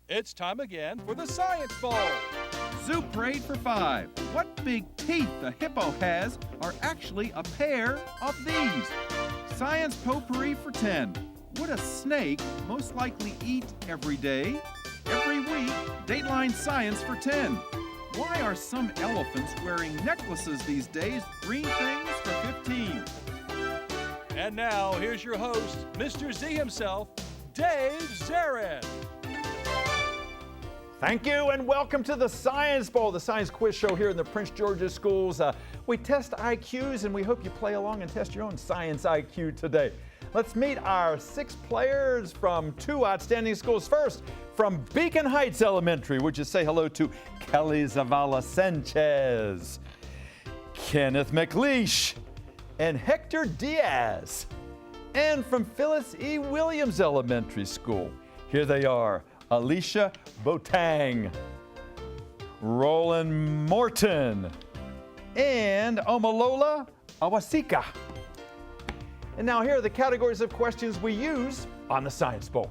It's time again for the Science Bowl. Zoo Parade for 5. What big teeth the hippo has are actually a pair of these. Science Potpourri for 10. Would a snake most likely eat every day? Every week, Dateline Science for 10. Why are some elephants wearing necklaces these days? Green things for 15. And now, here's your host, Mr. Z himself, Dave Zarin. Thank you and welcome to the Science Bowl, the science quiz show here in the Prince George's Schools. We test IQs and we hope you play along and test your own science IQ today. Let's meet our 6 players from 2 outstanding schools. First, from Beacon Heights Elementary, would you say hello to Kelly Zavala Sanchez, Kenneth McLeish, and Hector Diaz. And from Phyllis E. Williams Elementary School, here they are, Alicia Botang, Roland Morton, and Omalola Awasika. And now here are the categories of questions we use on the Science Bowl.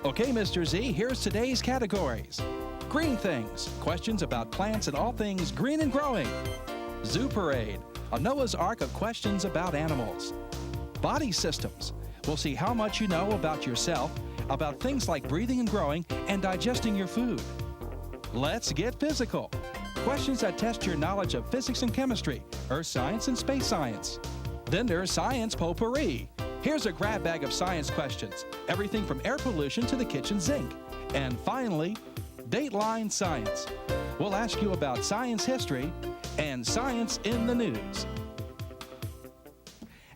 Okay, Mr. Z, here's today's categories. Green things, questions about plants and all things green and growing. Zoo Parade, a Noah's Ark of questions about animals. Body systems, we'll see how much you know about yourself, about things like breathing and growing and digesting your food. Let's get physical. Questions that test your knowledge of physics and chemistry, earth science and space science. Then there's Science Potpourri. Here's a grab bag of science questions, everything from air pollution to the kitchen sink. And finally, Dateline Science. We'll ask you about science history and science in the news.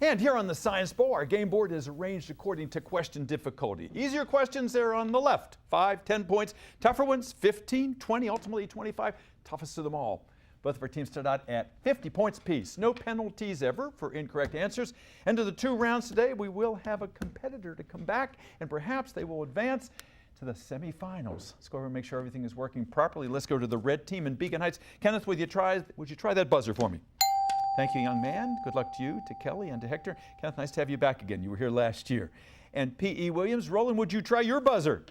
And here on the Science Bowl, our game board is arranged according to question difficulty. Easier questions are on the left, 5, 10 points. Tougher ones, 15, 20, ultimately 25. Toughest of them all. Both of our teams start out at 50 points apiece. No penalties ever for incorrect answers. End of the 2 rounds today, we will have a competitor to come back, and perhaps they will advance to the semifinals. Let's go over and make sure everything is working properly. Let's go to the red team in Beacon Heights. Kenneth, would you try that buzzer for me? Thank you, young man. Good luck to you, to Kelly, and to Hector. Kenneth, nice to have you back again. You were here last year. And P.E. Williams, Roland, would you try your buzzer?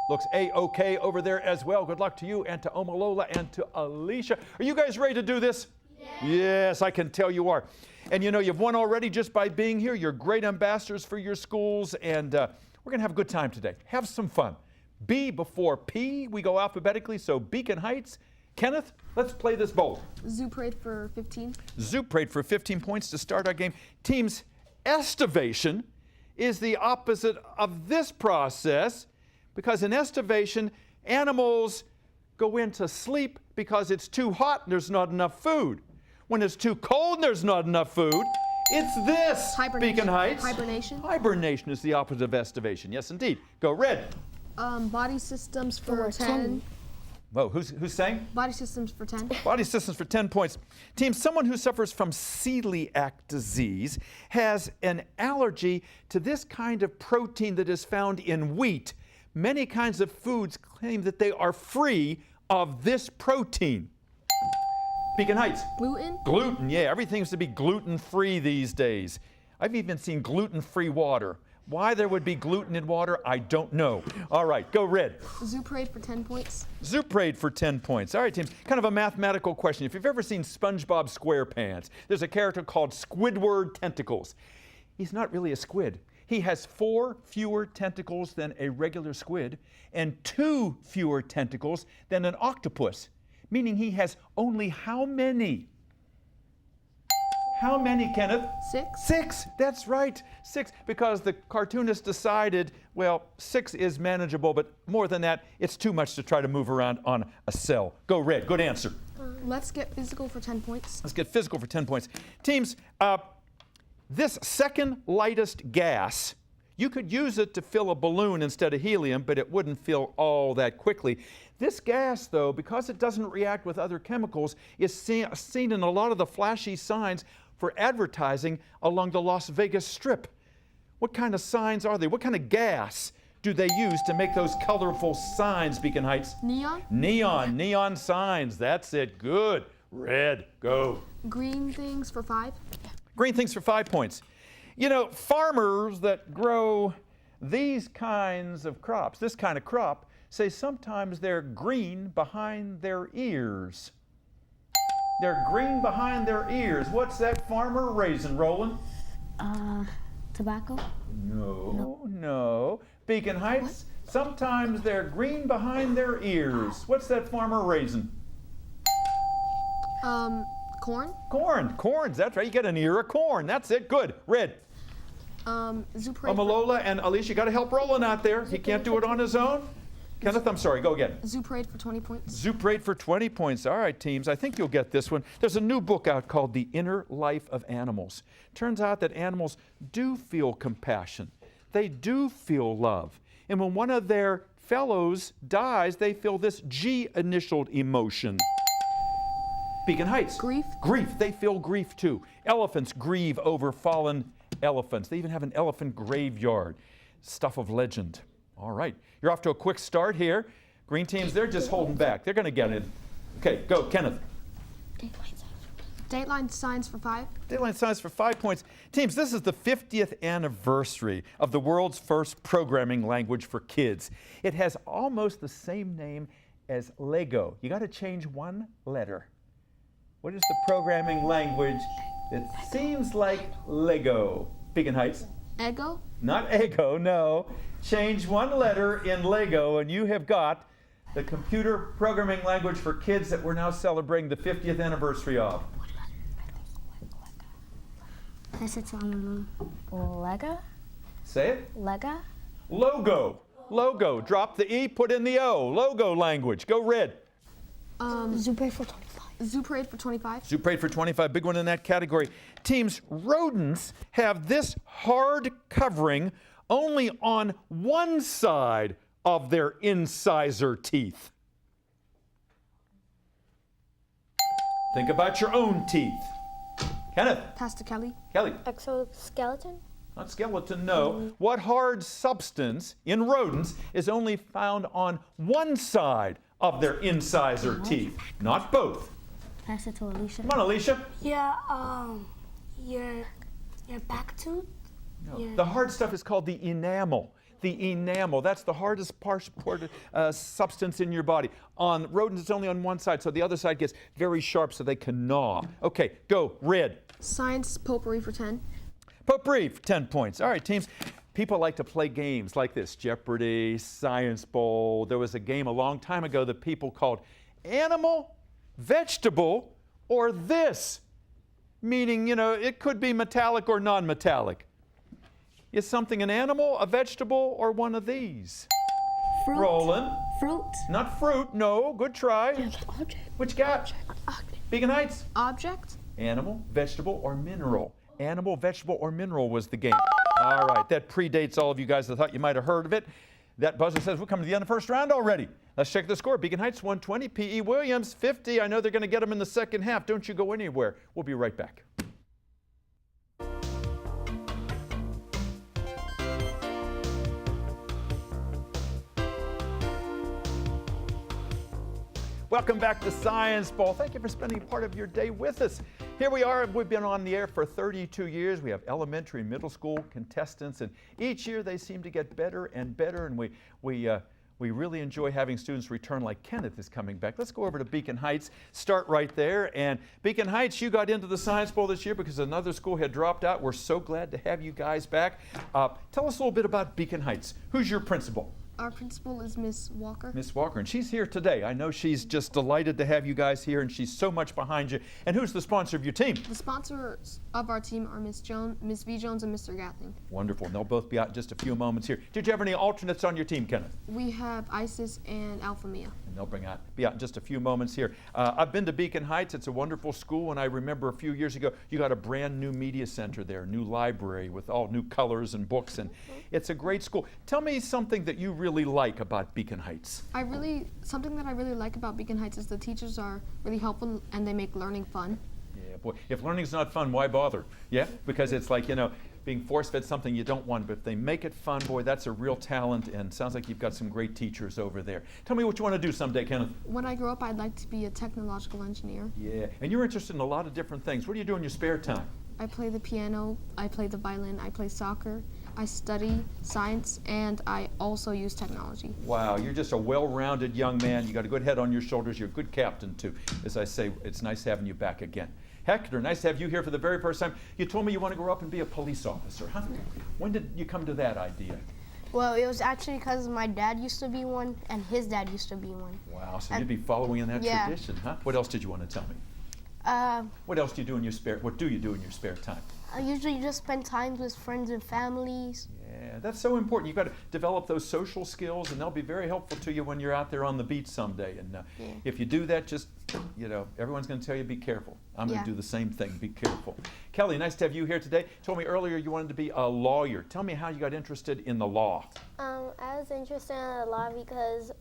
Looks A-OK over there as well. Good luck to you and to Omalola and to Alicia. Are you guys ready to do this? Yes. Yes, I can tell you are. And you know, you've won already just by being here. You're great ambassadors for your schools, and we're going to have a good time today. Have some fun. B before P, we go alphabetically, so Beacon Heights. Kenneth, let's play this bowl. Zoo Parade for 15. Zoo Parade for 15 points to start our game. Teams, estivation is the opposite of this process, because in estivation, animals go into sleep because it's too hot and there's not enough food. When it's too cold and there's not enough food, it's this, Beacon Heights. Hibernation. Hibernation is the opposite of estivation. Yes, indeed. Go red. Body systems for 10. Whoa, who's saying? Body systems for 10. Body systems for 10 points. Team, someone who suffers from celiac disease has an allergy to this kind of protein that is found in wheat. Many kinds of foods claim that they are free of this protein. Beacon Heights. Gluten? Gluten, yeah. Everything seems to be gluten-free these days. I've even seen gluten-free water. Why there would be gluten in water, I don't know. All right, go red. Zoo Parade for 10 points. Zoo Parade for 10 points. All right, team, kind of a mathematical question. If you've ever seen SpongeBob SquarePants, there's a character called Squidward Tentacles. He's not really a squid. He has 4 fewer tentacles than a regular squid and 2 fewer tentacles than an octopus, meaning he has only how many? How many, Kenneth? 6. 6, that's right, 6, because the cartoonist decided, well, 6 is manageable, but more than that, it's too much to try to move around on a cell. Go red, good answer. Let's get physical for 10 points. Let's get physical for 10 points. Teams, this second lightest gas, you could use it to fill a balloon instead of helium, but it wouldn't fill all that quickly. This gas, though, because it doesn't react with other chemicals, is seen in a lot of the flashy signs for advertising along the Las Vegas Strip. What kind of signs are they? What kind of gas do they use to make those colorful signs, Beacon Heights? Neon? Neon signs. That's it. Good. Red. Go. Green things for 5. Green things for 5 points. You know, farmers that grow these kinds of crops, this kind of crop, say sometimes they're green behind their ears. They're green behind their ears. What's that farmer raising, Roland? Tobacco? No. Beacon Heights, sometimes they're green behind their ears. What's that farmer raising? Corn? Corns, that's right. You get an ear of corn. That's it. Good. Red. Zuparade. Malola and Alicia, you got to help Roland out there. He can't do it on his own. Kenneth, I'm sorry. Go again. Zuparade for 20 points. Zuparade for 20 points. All right, teams, I think you'll get this one. There's a new book out called The Inner Life of Animals. Turns out that animals do feel compassion. They do feel love. And when one of their fellows dies, they feel this G-initialed emotion. Beacon Heights. Grief. Grief. They feel grief too. Elephants grieve over fallen elephants. They even have an elephant graveyard. Stuff of legend. All right. You're off to a quick start here. Green teams, they're just holding back. They're going to get it. Okay, go, Kenneth. Dateline Science for 5. Dateline Science for 5 points. Teams, this is the 50th anniversary of the world's first programming language for kids. It has almost the same name as Lego. You got to change one letter. What is the programming language that seems like Lego? Beacon Heights. Ego? Not Ego, no. Change one letter in Lego and you have got the computer programming language for kids that we're now celebrating the 50th anniversary of. Lega? Say it. Lega? Logo. Logo. Drop the E, put in the O. Logo language. Go Red. Zuparade for 25. Zuparade for 25. Zuparade for 25, big one in that category. Teams, rodents have this hard covering only on one side of their incisor teeth. Think about your own teeth. Kenneth. Pass to Kelly. Kelly. Exoskeleton? Not skeleton, no. What hard substance in rodents is only found on one side of their incisor teeth, not both? Pass it to Alicia. Come on, Alicia. Yeah, your back tooth? No. Yeah. The hard stuff is called the enamel. The enamel, that's the hardest substance in your body. On rodents, it's only on one side, so the other side gets very sharp so they can gnaw. Okay, go, Red. Science Potpourri for 10. Potpourri for 10 points. All right, teams. People like to play games like this, Jeopardy, Science Bowl. There was a game a long time ago that people called Animal, Vegetable, or This, meaning, it could be metallic or non-metallic. Is something an animal, a vegetable, or one of these? Fruit. Roland. Fruit. Not fruit, no. Good try. Object. What you got? Beacon Heights. Object. Animal, vegetable, or mineral? Animal, vegetable, or mineral was the game. All right, that predates all of you guys that thought you might have heard of it. That buzzer says we're coming to the end of the first round already. Let's check the score. Beacon Heights 120, P.E. Williams 50. I know they're going to get them in the second half. Don't you go anywhere. We'll be right back. Welcome back to Science Bowl. Thank you for spending part of your day with us. Here we are. We've been on the air for 32 years. We have elementary and middle school contestants, and each year they seem to get better and better, and we really enjoy having students return like Kenneth is coming back. Let's go over to Beacon Heights, start right there. And Beacon Heights, you got into the Science Bowl this year because another school had dropped out. We're so glad to have you guys back. Tell us a little bit about Beacon Heights. Who's your principal? Our principal is Miss Walker. Miss Walker, and she's here today. I know she's just delighted to have you guys here, and she's so much behind you. And who's the sponsor of your team? The sponsors of our team are Miss V. Jones, and Mr. Gatling. Wonderful, and they'll both be out in just a few moments here. Did you have any alternates on your team, Kenneth? We have Isis and Alpha Mia. And they'll be out in just a few moments here. I've been to Beacon Heights. It's a wonderful school, and I remember a few years ago, you got a brand new media center there, new library with all new colors and books, and it's a great school. Tell me something that you really like about Beacon Heights. Something that I really like about Beacon Heights is the teachers are really helpful and they make learning fun. Yeah, boy, if learning's not fun, why bother? Yeah, because it's like, being force-fed something you don't want, but if they make it fun, boy, that's a real talent, and sounds like you've got some great teachers over there. Tell me what you want to do someday, Kenneth. When I grow up, I'd like to be a technological engineer. Yeah, and you're interested in a lot of different things. What do you do in your spare time? I play the piano, I play the violin, I play soccer, I study science, and I also use technology. Wow, you're just a well-rounded young man. You got a good head on your shoulders. You're a good captain, too. As I say, it's nice having you back again. Hector, nice to have you here for the very first time. You told me you want to grow up and be a police officer, huh? When did you come to that idea? Well, it was actually because my dad used to be one and his dad used to be one. Wow, so you'd be following in that Yeah. tradition, huh? What else did you want to tell me? What else do you do in your what do you do in your spare time? I usually just spend time with friends and families. Yeah, that's so important. You've got to develop those social skills, and they'll be very helpful to you when you're out there on the beach someday. And if you do that, just, everyone's going to tell you be careful. I'm going to do the same thing, be careful. Kelly, nice to have you here today. You told me earlier you wanted to be a lawyer. Tell me how you got interested in the law. I was interested in the law because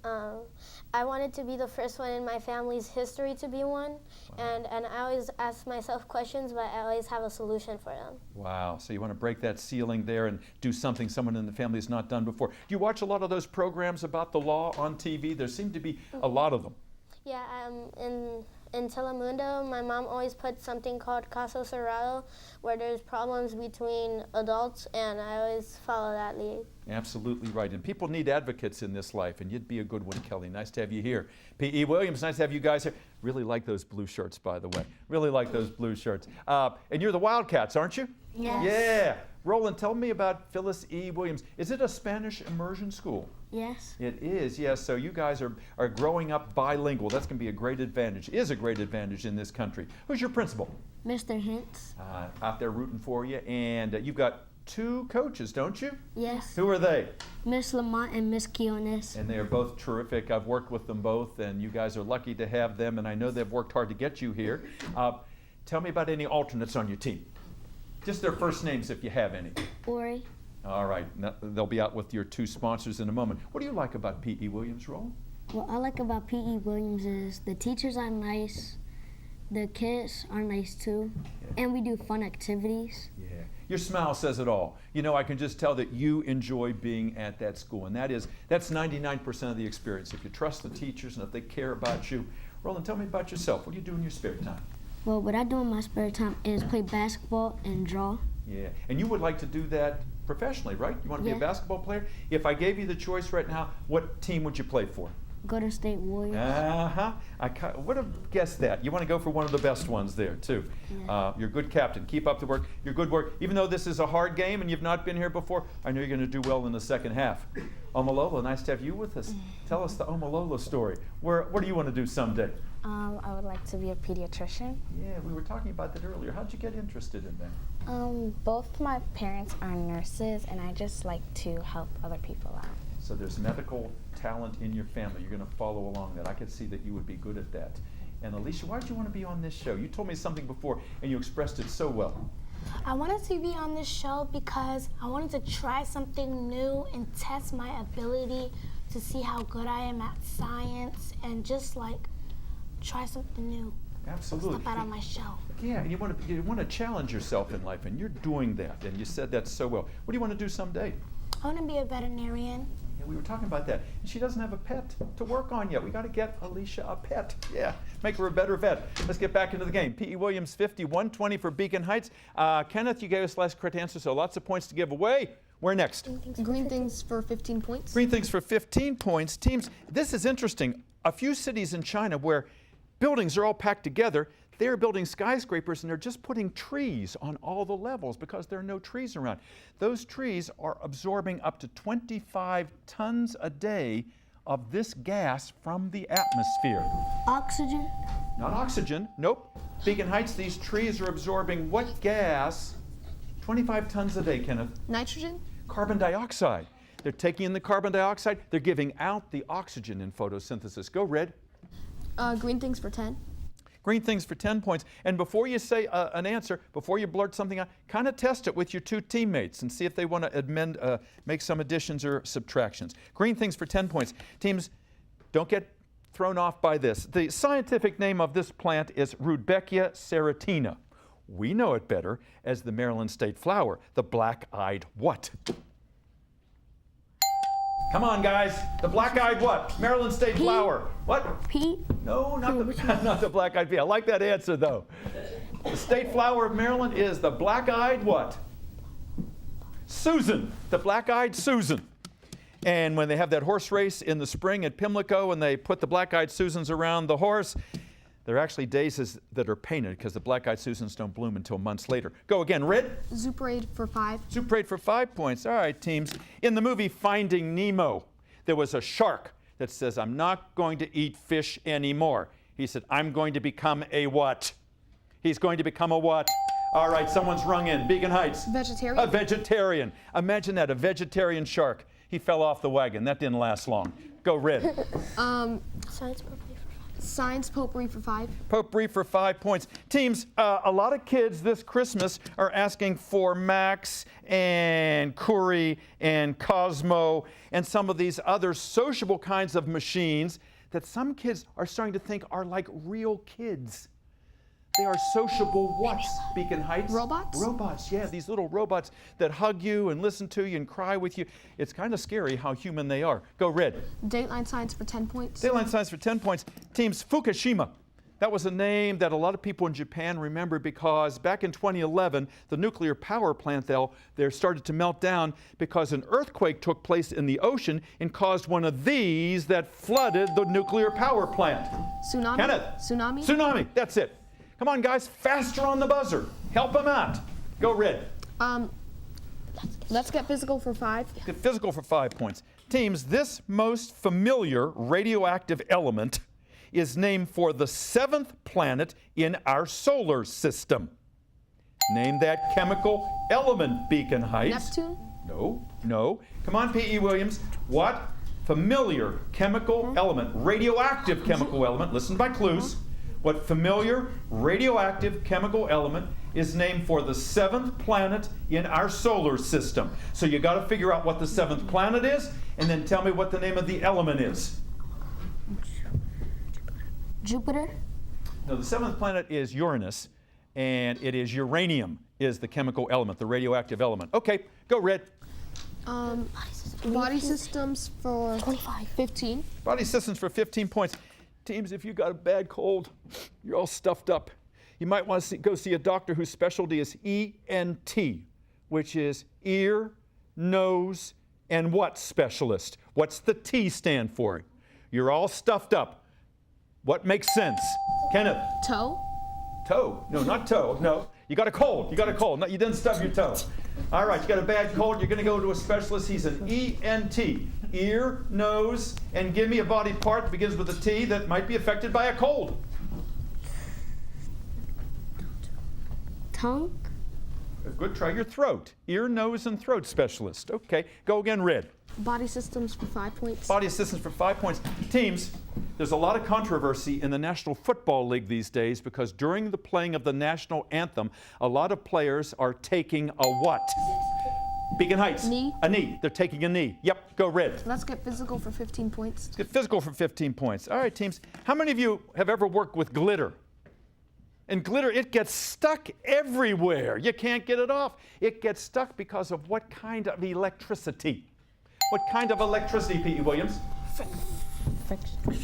I wanted to be the first one in my family's history to be one. And I always ask myself questions, but I always have a solution for them. Wow, so you want to break that ceiling there and do something someone in the family has not done before. Do you watch a lot of those programs about the law on TV? There seem to be a lot of them. Yeah, in Telemundo, my mom always puts something called Caso Cerrado, where there's problems between adults, and I always follow that lead. Absolutely right. And people need advocates in this life, and you'd be a good one, Kelly. Nice to have you here. P.E. Williams, nice to have you guys here. Really like those blue shirts, by the way. Really like those blue shirts. And you're the Wildcats, aren't you? Yes. Yeah. Roland, tell me about Phyllis E. Williams. Is it a Spanish immersion school? Yes. It is, yes. So you guys are growing up bilingual. That's going to be a great advantage, is a great advantage in this country. Who's your principal? Mr. Hintz. Out there rooting for you. And you've got 2 coaches, don't you? Yes. Who are they? Miss Lamont and Miss Quiones. And they are both terrific. I've worked with them both, and you guys are lucky to have them, and I know they've worked hard to get you here. Tell me about any alternates on your team. Just their first names if you have any. Ori. All right, now, they'll be out with your 2 sponsors in a moment. What do you like about P.E. Williams, Roland? What I like about P.E. Williams is the teachers are nice, the kids are nice too, and we do fun activities. Yeah. Your smile says it all. I can just tell that you enjoy being at that school, and that's 99% of the experience. If you trust the teachers and if they care about you. Roland, tell me about yourself. What do you do in your spare time? Well, what I do in my spare time is play basketball and draw. Yeah, and you would like to do that professionally, right? You want to be a basketball player? If I gave you the choice right now, what team would you play for? Golden State Warriors. I would have guessed that. You want to go for one of the best ones there, too. Yeah. You're a good captain. Keep up the work. You're good work. Even though this is a hard game and you've not been here before, I know you're going to do well in the second half. Omolola, nice to have you with us. Tell us the Omolola story. What do you want to do someday? I would like to be a pediatrician. Yeah, we were talking about that earlier. How'd you get interested in that? Both my parents are nurses, and I just like to help other people out. So there's medical talent in your family. You're going to follow along that. I could see that you would be good at that. And Alicia, why did you want to be on this show? You told me something before, and you expressed it so well. I wanted to be on this show because I wanted to try something new and test my ability to see how good I am at science and just try something new. Absolutely. Step out on my shell. Yeah, and you want to challenge yourself in life, and you're doing that, and you said that so well. What do you want to do someday? I want to be a veterinarian. Yeah, we were talking about that. And she doesn't have a pet to work on yet. We got to get Alicia a pet. Yeah, make her a better vet. Let's get back into the game. P.E. Williams 50, 120 for Beacon Heights. Kenneth, you gave us the last correct answer, so lots of points to give away. Where next? Green things for 15 points. Green things for 15 points. Teams, this is interesting. A few cities in China where buildings are all packed together, they're building skyscrapers and they're just putting trees on all the levels because there are no trees around. Those trees are absorbing up to 25 tons a day of this gas from the atmosphere. Oxygen. Not oxygen, nope. Beacon Heights, these trees are absorbing what gas? 25 tons a day, Kenneth. Nitrogen. Carbon dioxide. They're taking in the carbon dioxide, they're giving out the oxygen in photosynthesis. Go, Red. Green things for 10. Green things for 10 points. And before you say an answer, before you blurt something out, kind of test it with your 2 teammates and see if they want to make some additions or subtractions. Green things for 10 points. Teams, don't get thrown off by this. The scientific name of this plant is Rudbeckia serratina. We know it better as the Maryland state flower, the black-eyed what? Come on, guys. The black-eyed what? Maryland state flower. What? Pea. No, not the black-eyed pea. I like that answer, though. The state flower of Maryland is the black-eyed what? Susan, the black-eyed Susan. And when they have that horse race in the spring at Pimlico and they put the black-eyed Susans around the horse, they're actually daisies that are painted because the black-eyed Susans don't bloom until months later. Go again, Red. Zoo parade for 5. Zoo parade for 5 points. All right, teams. In the movie Finding Nemo, there was a shark that says, I'm not going to eat fish anymore. He said, I'm going to become a what? He's going to become a what? All right, someone's rung in. Beacon Heights. Vegetarian. A vegetarian. Imagine that, a vegetarian shark. He fell off the wagon. That didn't last long. Go, Red. Science potpourri for 5. Potpourri for 5 points. Teams, a lot of kids this Christmas are asking for Max and Curie and Cosmo and some of these other sociable kinds of machines that some kids are starting to think are like real kids. They are sociable whats, Beacon Heights? Robots? Robots, yeah, these little robots that hug you and listen to you and cry with you. It's kind of scary how human they are. Go, Red. Dateline science for 10 points. Dateline science for 10 points. Teams, Fukushima. That was a name that a lot of people in Japan remember because back in 2011, the nuclear power plant there started to melt down because an earthquake took place in the ocean and caused one of these that flooded the nuclear power plant. Tsunami. Kenneth. Tsunami. Tsunami, that's it. Come on, guys, faster on the buzzer. Help them out. Go, Red. Let's get physical for 5. Get physical for 5 points. Teams, this most familiar radioactive element is named for the 7th planet in our solar system. Name that chemical element, Beacon Heights. Neptune. No. Come on, P.E. Williams. What familiar chemical element, radioactive chemical element, listen by clues. What familiar radioactive chemical element is named for the 7th planet in our solar system? So you got to figure out what the 7th planet is, and then tell me what the name of the element is. Jupiter. No, the 7th planet is Uranus, and it is uranium is the chemical element, the radioactive element. Okay, go, Red. Body systems for 15. Body systems for 15 points. Teams, if you got a bad cold, you're all stuffed up, you might want to go see a doctor whose specialty is ENT, which is ear, nose, and what specialist? What's the T stand for? You're all stuffed up. What makes sense? Kenneth? Toe. Toe. No, not toe. No. You got a cold. You got a cold. No, you didn't stub your toe. All right, you got a bad cold. You're going to go to a specialist. He's an ENT. Ear, nose, and give me a body part that begins with a T that might be affected by a cold. Tongue. Good. Try your throat. Ear, nose, and throat specialist. Okay. Go again, Red. Body systems for 5 points. Body systems for 5 points. Teams, there's a lot of controversy in the National Football League these days because during the playing of the national anthem, a lot of players are taking a what? Beacon Heights. Knee. A knee. They're taking a knee. Yep. Go, Red. Let's get physical for 15 points. Let's get physical for 15 points. All right, teams. How many of you have ever worked with glitter? And glitter, it gets stuck everywhere. You can't get it off. It gets stuck because of what kind of electricity? What kind of electricity, P.E. Williams?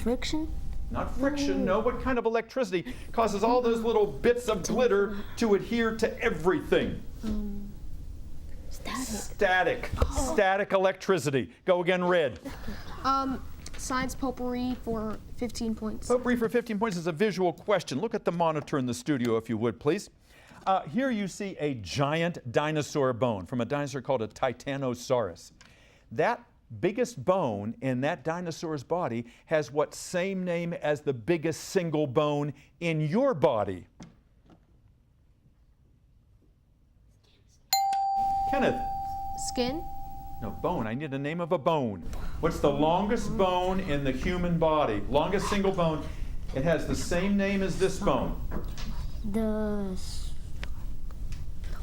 Friction. Not friction, no. What kind of electricity causes all those little bits of glitter to adhere to everything? Static. Static electricity. Go again, Red. Science potpourri for 15 points. Potpourri for 15 points is a visual question. Look at the monitor in the studio, if you would, please. Here you see a giant dinosaur bone from a dinosaur called a Titanosaurus. That biggest bone in that dinosaur's body has what same name as the biggest single bone in your body? Kenneth. Skin. No, bone. I need the name of a bone. What's the longest bone in the human body? Longest single bone. It has the same name as this bone. It's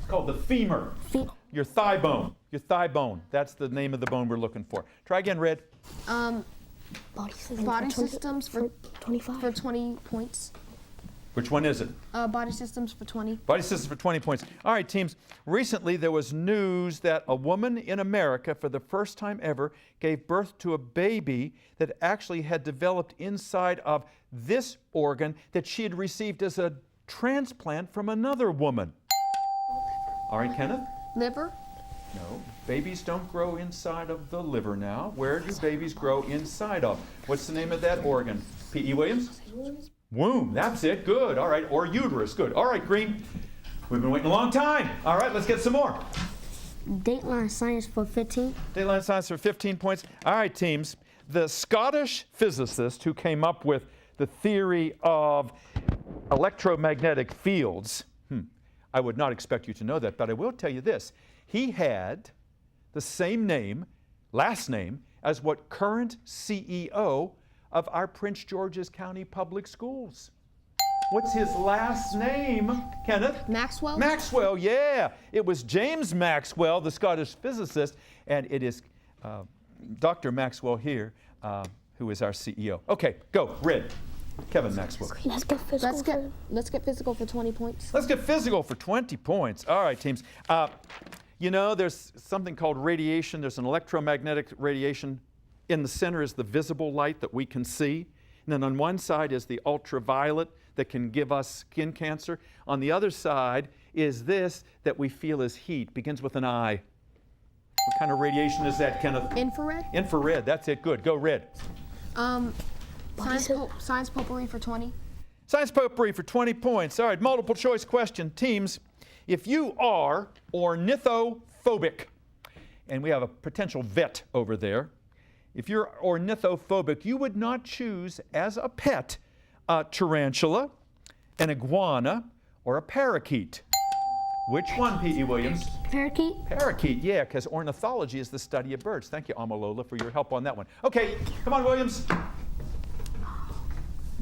called the femur. Your thigh bone. Your thigh bone. That's the name of the bone we're looking for. Try again, Red. Body systems for 25. For 20 points. Which one is it? Body systems for 20. Body systems for 20 points. All right, teams. Recently, there was news that a woman in America, for the first time ever, gave birth to a baby that actually had developed inside of this organ that she had received as a transplant from another woman. All right, Kenneth? Liver. No, babies don't grow inside of the liver now. Where do babies grow inside of? What's the name of that organ? P.E. Williams? Womb, that's it, good. All right, or uterus, good. All right, Green, we've been waiting a long time. All right, let's get some more. Dateline science for 15. Dateline science for 15 points. All right, teams. The Scottish physicist who came up with the theory of electromagnetic fields, I would not expect you to know that, but I will tell you this. He had the same name, last name, as what current CEO of our Prince George's County Public Schools. What's his last name, Kenneth? Maxwell? Maxwell, yeah. It was James Maxwell, the Scottish physicist, and it is Dr. Maxwell here, who is our CEO. Okay, go, Red. Kevin Maxwell. Let's get physical. Let's get physical for 20 points. Let's get physical for 20 points. All right, teams. You know, there's something called radiation. There's an electromagnetic radiation. In the center is the visible light that we can see. And then on one side is the ultraviolet that can give us skin cancer. On the other side is this that we feel as heat. Begins with an I. What kind of radiation is that, Kenneth? Infrared? Infrared, that's it. Good. Go, Red. Science potpourri for 20. Science potpourri for 20 points. All right, multiple choice question. Teams, if you are ornithophobic, and we have a potential vet over there, if you're ornithophobic, you would not choose as a pet a tarantula, an iguana, or a parakeet. Which one, P.E. Williams? Parakeet. Parakeet, yeah, because ornithology is the study of birds. Thank you, Amalola, for your help on that one. Okay, come on, Williams.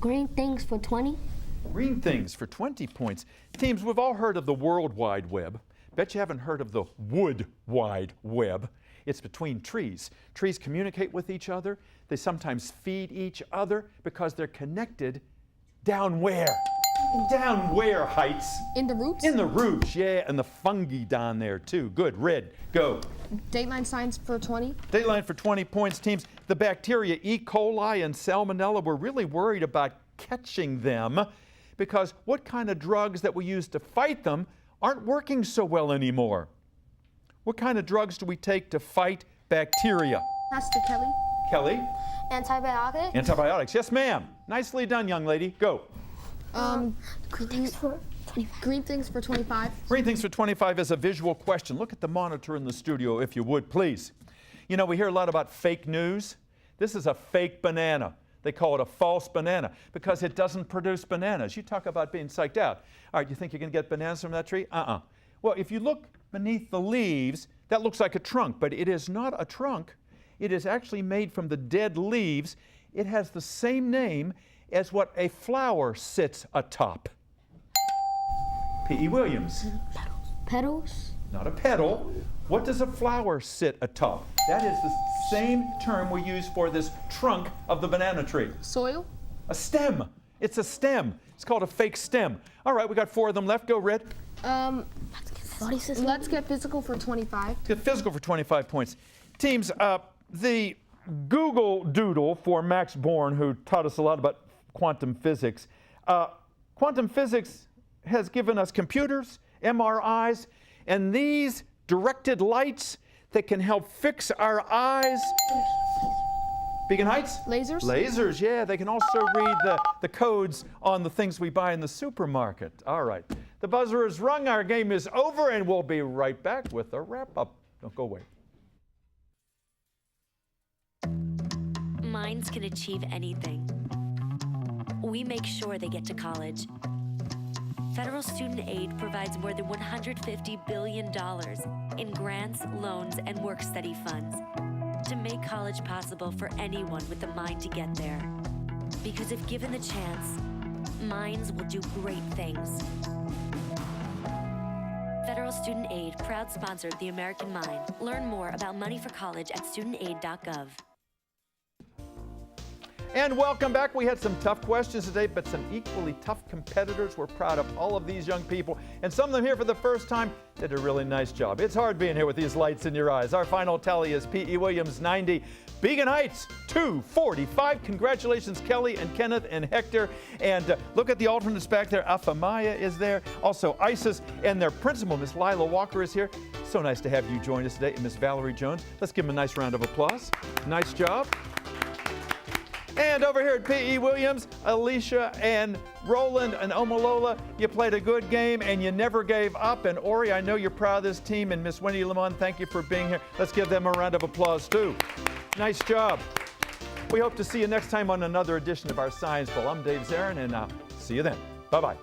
Green things for 20. Green things for 20 points. Teams, we've all heard of the World Wide Web. Bet you haven't heard of the Wood Wide Web. It's between trees. Trees communicate with each other. They sometimes feed each other because they're connected down where? Down where, Heights? In the roots? In the roots, yeah, and the fungi down there too. Good, Red, go. Dateline science for 20. Dateline for 20 points, teams. The bacteria E. coli and Salmonella, we're really worried about catching them because what kind of drugs that we use to fight them aren't working so well anymore? What kind of drugs do we take to fight bacteria? Pastor Kelly. Kelly? Antibiotics? Antibiotics, yes ma'am. Nicely done, young lady, go. Green things for 25. Green things for 25. Green things for 25 is a visual question. Look at the monitor in the studio if you would, please. You know, we hear a lot about fake news. This is a fake banana. They call it a false banana because it doesn't produce bananas. You talk about being psyched out. All right, you think you're going to get bananas from that tree? Well, if you look beneath the leaves, that looks like a trunk, but it is not a trunk. It is actually made from the dead leaves. It has the same name as what a flower sits atop. P.E. Williams. Petals. Not a petal. What does a flower sit atop? That is the same term we use for this trunk of the banana tree. Soil? A stem. It's a stem. It's called a fake stem. All right, we got 4 of them left. Go, Red. Let's get physical for 25. Let's get physical for 25 points. Teams, the Google Doodle for Max Born, who taught us a lot about quantum physics. Quantum physics has given us computers, MRIs, and these directed lights that can help fix our eyes. Beacon Heights? Lasers? Lasers, yeah. They can also read the codes on the things we buy in the supermarket. All right. The buzzer is rung. Our game is over, and we'll be right back with a wrap-up. Don't go away. Minds can achieve anything. We make sure they get to college. Federal student aid provides more than $150 billion in grants, loans, and work-study funds to make college possible for anyone with the mind to get there. Because if given the chance, minds will do great things. Federal Student Aid, proud sponsor of the American Mind. Learn more about money for college at studentaid.gov. And welcome back. We had some tough questions today, but some equally tough competitors. We're proud of all of these young people, and some of them here for the first time did a really nice job. It's hard being here with these lights in your eyes. Our final tally is P.E. Williams 90, Beacon Heights 245. Congratulations, Kelly and Kenneth and Hector. And look at the alternates back there. Afamaya is there. Also Isis, and their principal, Miss Lila Walker, is here. So nice to have you join us today, and Miss Valerie Jones. Let's give them a nice round of applause. Nice job. And over here at P.E. Williams, Alicia and Roland and Omalola, you played a good game and you never gave up. And Ori, I know you're proud of this team. And Miss Wendy Lemon, thank you for being here. Let's give them a round of applause too. Nice job. We hope to see you next time on another edition of our Science Bowl. I'm Dave Zarin, and see you then. Bye-bye.